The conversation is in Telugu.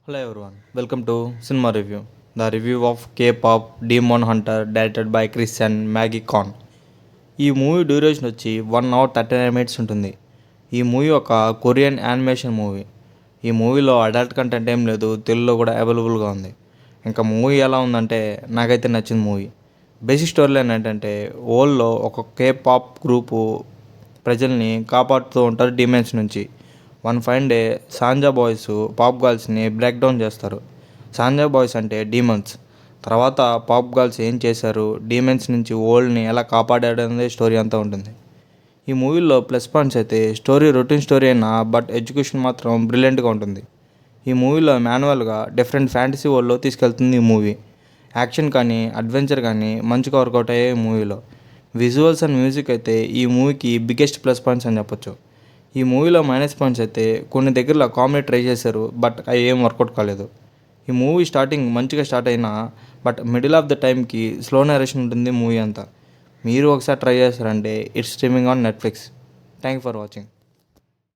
Hello everyone, welcome to Cinema Review, the review of K-pop Demon Hunter directed by Chris and Maggie Khan. ఈ మూవీ డ్యూరేషన్ వచ్చి 1 hour 39 minutes ఉంటుంది. ఈ మూవీ ఒక కొరియన్ యానిమేషన్ మూవీ. ఈ మూవీలో అడల్ట్ కంటెంట్ ఏం లేదు, తెలుగులో కూడా అవైలబుల్గా ఉంది. ఇంకా మూవీ ఎలా ఉందంటే నాకైతే నచ్చింది మూవీ. బేసిక్ స్టోరీ లైన్ ఏంటంటే వరల్డ్లో ఒక K-pop గ్రూపు ప్రజల్ని కాపాడుతూ ఉంటారు డీమెన్స్ నుంచి. వన్ ఫైన్ డే సాంజా బాయ్స్ పాప్ గర్ల్స్ని బ్రేక్ డౌన్ చేస్తారు. సాంజా బాయ్స్ అంటే డీమన్స్. తర్వాత పాప్ గర్ల్స్ ఏం చేశారు, డీమెన్స్ నుంచి వరల్డ్ని ఎలా కాపాడాడు అనేది స్టోరీ అంతా ఉంటుంది. ఈ మూవీలో ప్లస్ పాయింట్స్ అయితే స్టోరీ రొటీన్ స్టోరీ అయినా బట్ ఎడ్యుకేషన్ మాత్రం బ్రిలియంట్గా ఉంటుంది. ఈ మూవీలో మాన్యువల్గా డిఫరెంట్ ఫ్యాంటసీ వరల్డ్లో తీసుకెళ్తుంది ఈ మూవీ. యాక్షన్ కానీ అడ్వెంచర్ కానీ మంచిగా వర్కౌట్ అయ్యాయి ఈ మూవీలో. విజువల్స్ అండ్ మ్యూజిక్ అయితే ఈ మూవీకి బిగ్గెస్ట్ ప్లస్ పాయింట్స్ అని చెప్పొచ్చు. ఈ మూవీలో మైనస్ పాయింట్స్ అయితే కొన్ని దగ్గరలో కామెడీ ట్రై చేశారు, బట్ అవి ఏం వర్కౌట్ కాలేదు. ఈ మూవీ స్టార్టింగ్ మంచిగా స్టార్ట్ అయినా బట్ మిడిల్ ఆఫ్ ద టైంకి స్లో నరేషన్ ఉంటుంది మూవీ అంతా. మీరు ఒకసారి ట్రై చేస్తారంటే it's streaming on Netflix. Thank you for watching.